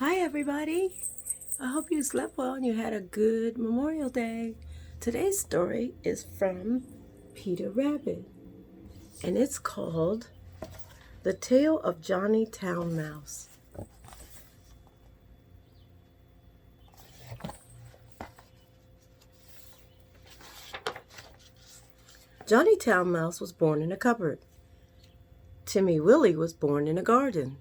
Hi, everybody. I hope you slept well and you had a good Memorial Day. Today's story is from Peter Rabbit, and it's called The Tale of Johnny Town Mouse. Johnny Town Mouse was born in a cupboard. Timmy Willie was born in a garden.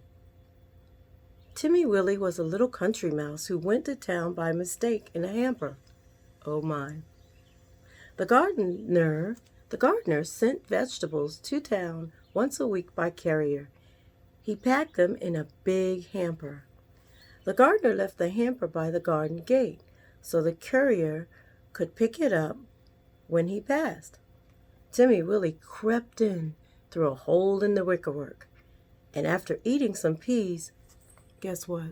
Timmy Willie was a little country mouse who went to town by mistake in a hamper. Oh my. The gardener sent vegetables to town once a week by carrier. He packed them in a big hamper. The gardener left the hamper by the garden gate so the courier could pick it up when he passed. Timmy Willie crept in through a hole in the wickerwork, and after eating some peas, guess what?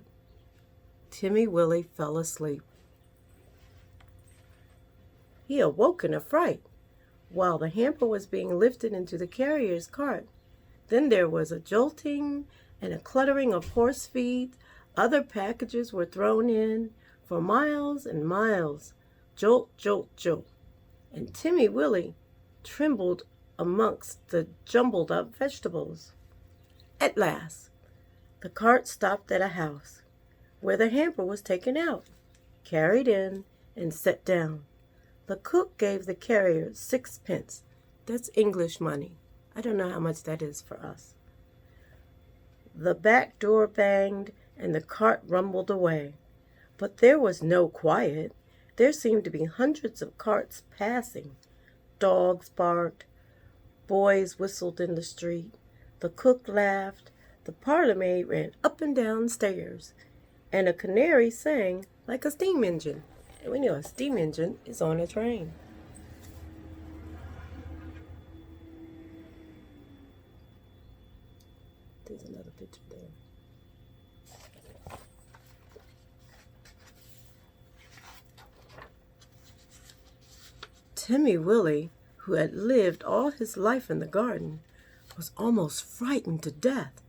Timmy Willie fell asleep. He awoke in a fright while the hamper was being lifted into the carrier's cart. Then there was a jolting and a cluttering of horse feet. Other packages were thrown in for miles and miles. Jolt, jolt, jolt. And Timmy Willie trembled amongst the jumbled up vegetables. At last, the cart stopped at a house where the hamper was taken out, carried in, and set down. The cook gave the carrier 6 pence. That's English money. I don't know how much that is for us. The back door banged and the cart rumbled away. But there was no quiet. There seemed to be hundreds of carts passing. Dogs barked. Boys whistled in the street. The cook laughed. The parlor maid ran up and down stairs. And a canary sang like a steam engine. And we know a steam engine is on a train. There's another picture there. Timmy Willie, who had lived all his life in the garden, was almost frightened to death.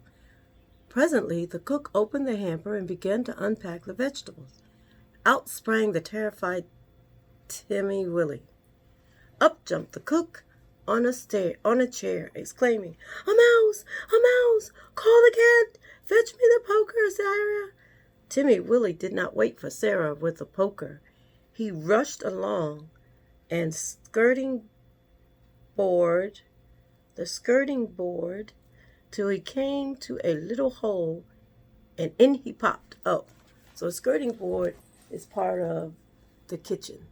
Presently, the cook opened the hamper and began to unpack the vegetables. Out sprang the terrified Timmy Willie. Up jumped the cook on a chair, exclaiming, "A mouse! A mouse! Call the cat! Fetch me the poker, Sarah!" Timmy Willie did not wait for Sarah with the poker. He rushed along and skirting board till he came to a little hole, and in he popped. Oh, so a skirting board is part of the kitchen.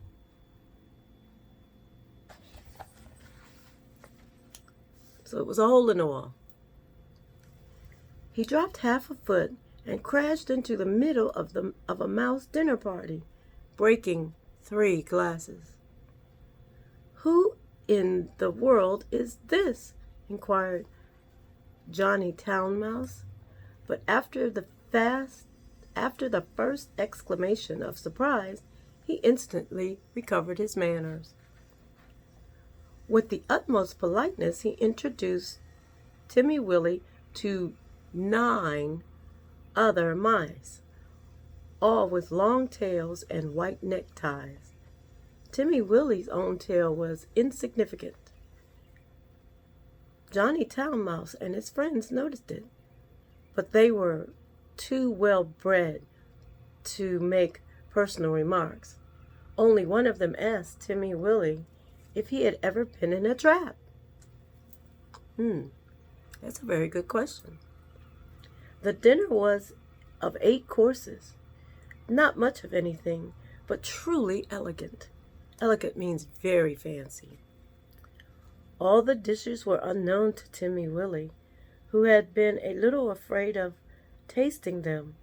So it was a hole in the wall. He dropped half a foot and crashed into the middle of a mouse dinner party, breaking 3 glasses. "Who in the world is this?" inquired Johnny Town Mouse. But after the first exclamation of surprise, he instantly recovered his manners. With the utmost politeness, he introduced Timmy Willie to 9 other mice, all with long tails and white neckties. Timmy Willie's own tail was insignificant. Johnny Town Mouse and his friends noticed it, but they were too well bred to make personal remarks. Only one of them asked Timmy Willie if he had ever been in a trap. That's a very good question. The dinner was of 8 courses, not much of anything, but truly elegant. Elegant means very fancy. All the dishes were unknown to Timmy Willie, who had been a little afraid of tasting them.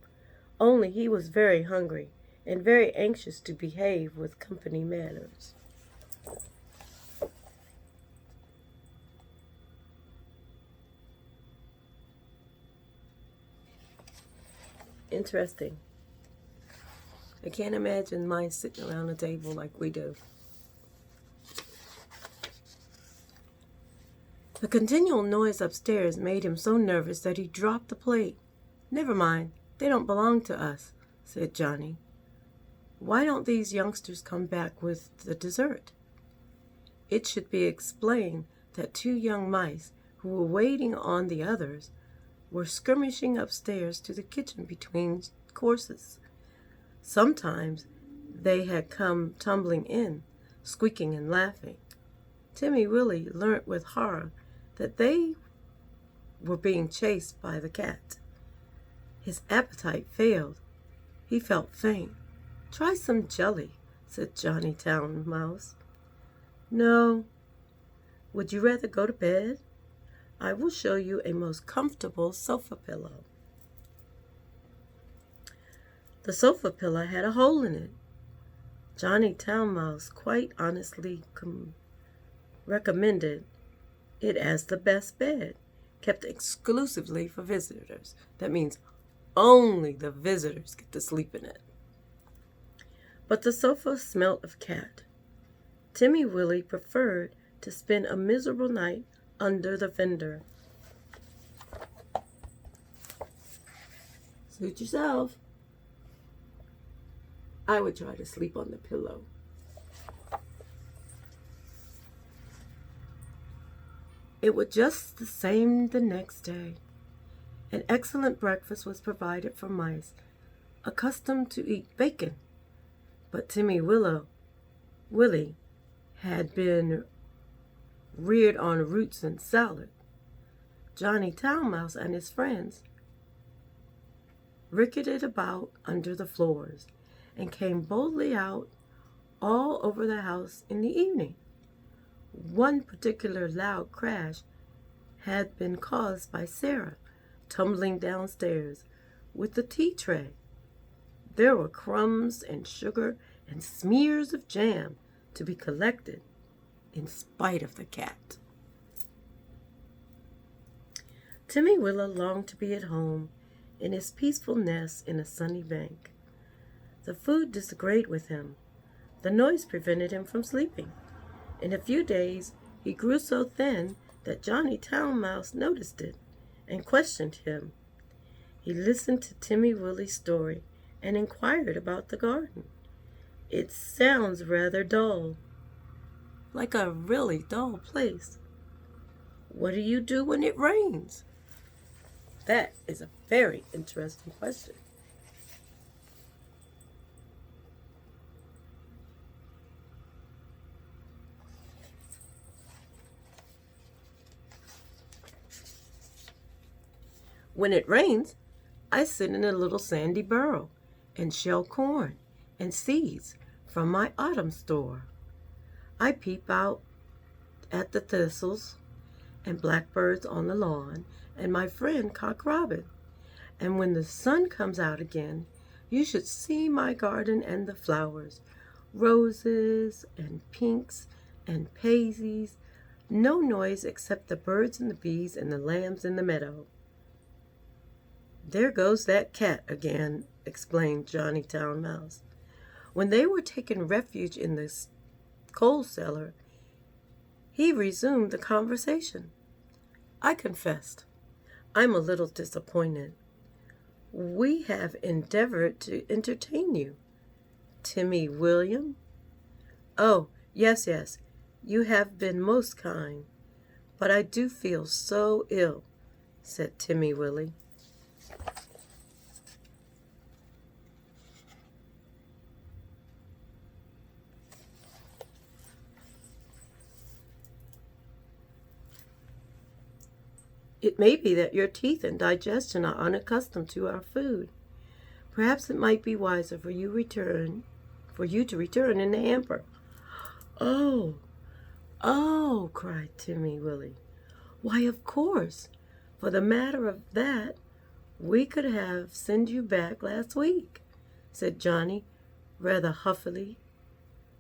Only he was very hungry and very anxious to behave with company manners. Interesting. I can't imagine mice sitting around a table like we do. The continual noise upstairs made him so nervous that he dropped the plate. Never mind, They don't belong to us, said Johnny. Why don't these youngsters come back with the dessert? It should be explained that 2 young mice who were waiting on the others were skirmishing upstairs to the kitchen between courses. Sometimes they had come tumbling in, squeaking and laughing. Timmy Willie learnt with horror that they were being chased by the cat. His appetite failed. He felt faint. Try some jelly, said Johnny Town Mouse. No. Would you rather go to bed? I will show you a most comfortable sofa pillow. The sofa pillow had a hole in it. Johnny Town Mouse quite honestly recommended it as the best bed, kept exclusively for visitors. That means only the visitors get to sleep in it. But the sofa smelt of cat. Timmy Willie preferred to spend a miserable night under the fender. Suit yourself. I would try to sleep on the pillow. It was just the same the next day. An excellent breakfast was provided for mice, accustomed to eat bacon. But Timmy Willie had been reared on roots and salad. Johnny Town Mouse and his friends ricketed about under the floors and came boldly out all over the house in the evening. One particular loud crash had been caused by Sarah tumbling downstairs with the tea tray. There were crumbs and sugar and smears of jam to be collected in spite of the cat. Timmy Willie longed to be at home in his peaceful nest in a sunny bank. The food disagreed with him. The noise prevented him from sleeping. In a few days, he grew so thin that Johnny Town Mouse noticed it and questioned him. He listened to Timmy Willie's story and inquired about the garden. It sounds rather dull, like a really dull place. What do you do when it rains? That is a very interesting question. When it rains, I sit in a little sandy burrow and shell corn and seeds from my autumn store. I peep out at the thistles and blackbirds on the lawn and my friend Cock Robin. And when the sun comes out again, you should see my garden and the flowers, roses and pinks and pansies. No noise except the birds and the bees and the lambs in the meadow. There goes that cat again, explained Johnny Town Mouse. When they were taking refuge in the coal cellar, he resumed the conversation. I confessed, I'm a little disappointed. We have endeavored to entertain you. Timmy William? Oh, yes, you have been most kind. But I do feel so ill, said Timmy Willie. It may be that your teeth and digestion are unaccustomed to our food. Perhaps it might be wiser for you to return in the hamper. Oh, cried Timmy Willie. Why, of course. For the matter of that, we could have sent you back last week, said Johnny, rather huffily.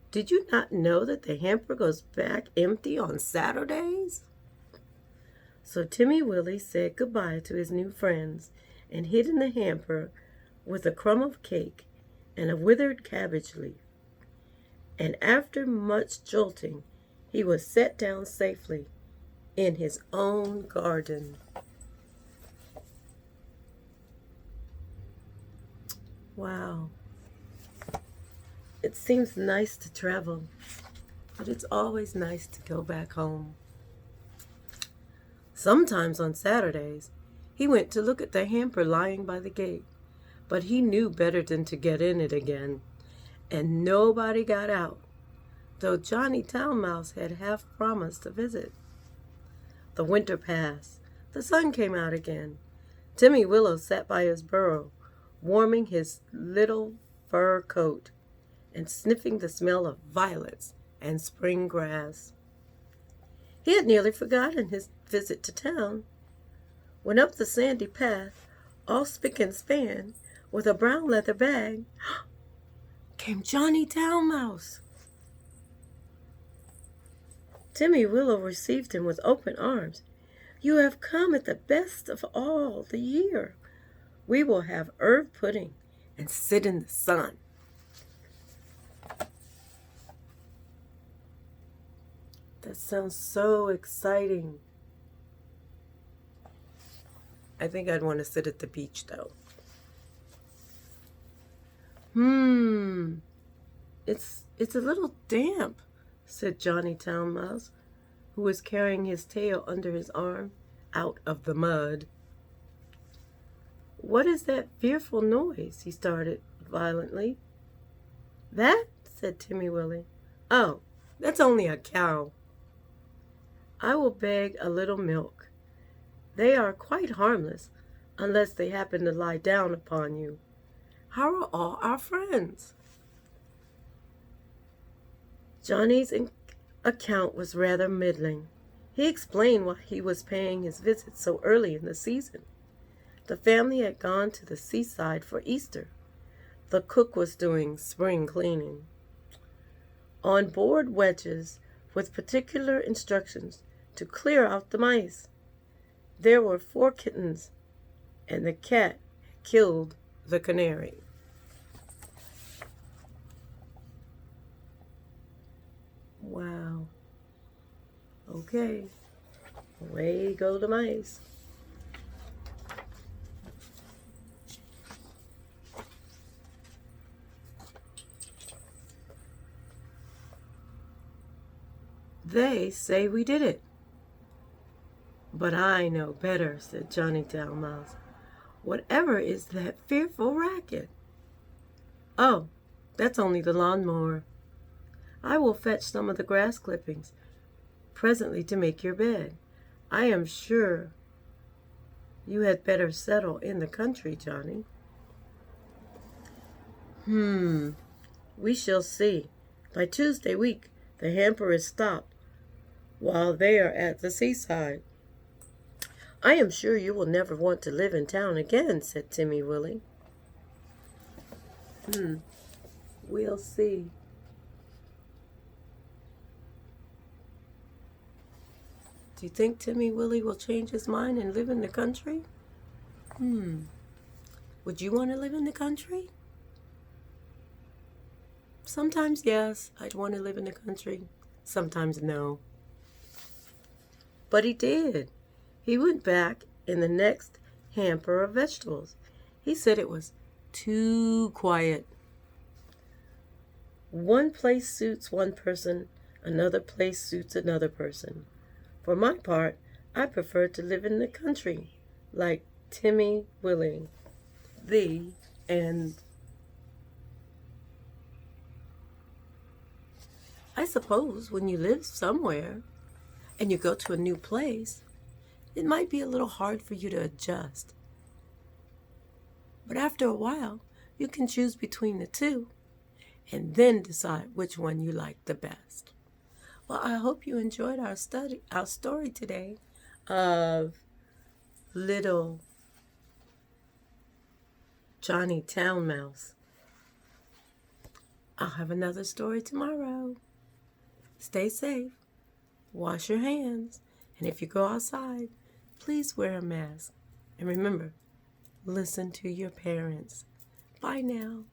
Did you not know that the hamper goes back empty on Saturdays? So Timmy Willie said goodbye to his new friends and hid in the hamper with a crumb of cake and a withered cabbage leaf. And after much jolting, he was set down safely in his own garden. Wow. It seems nice to travel, but it's always nice to go back home. Sometimes on Saturdays, he went to look at the hamper lying by the gate, but he knew better than to get in it again, and nobody got out, though Johnny Town Mouse had half promised to visit. The winter passed. The sun came out again. Timmy Willow sat by his burrow, warming his little fur coat and sniffing the smell of violets and spring grass. He had nearly forgotten his visit to town when up the sandy path, all spick and span, with a brown leather bag, came Johnny Town Mouse. Timmy Willow received him with open arms. "You have come at the best of all the year. We will have herb pudding and sit in the sun." That sounds so exciting. I think I'd want to sit at the beach, though. It's a little damp, said Johnny Town Mouse, who was carrying his tail under his arm out of the mud. "What is that fearful noise?" he started violently. "That?" said Timmy Willie. "Oh, that's only a cow. I will beg a little milk. They are quite harmless, unless they happen to lie down upon you. How are all our friends?" Johnny's account was rather middling. He explained why he was paying his visit so early in the season. The family had gone to the seaside for Easter. The cook was doing spring cleaning. On board wedges, with particular instructions to clear out the mice. There were 4 kittens, and the cat had killed the canary. Wow. Okay. Away go the mice. "They say we did it." "But I know better," said Johnny Town Mouse. "Whatever is that fearful racket?" "Oh, that's only the lawnmower. I will fetch some of the grass clippings presently to make your bed. I am sure you had better settle in the country, Johnny." We shall see. By Tuesday week, the hamper is stopped while they are at the seaside. "I am sure you will never want to live in town again," said Timmy Willie. We'll see. Do you think Timmy Willie will change his mind and live in the country? Would you want to live in the country? Sometimes yes, I'd want to live in the country. Sometimes no. But he did. He went back in the next hamper of vegetables. He said it was too quiet. One place suits one person, another place suits another person. For my part, I prefer to live in the country, like Timmy Willie. The end. I suppose when you live somewhere and you go to a new place, it might be a little hard for you to adjust. But after a while, you can choose between the two and then decide which one you like the best. Well, I hope you enjoyed our story today of little Johnny Town Mouse. I'll have another story tomorrow. Stay safe, wash your hands, and if you go outside, please wear a mask. And remember, listen to your parents. Bye now.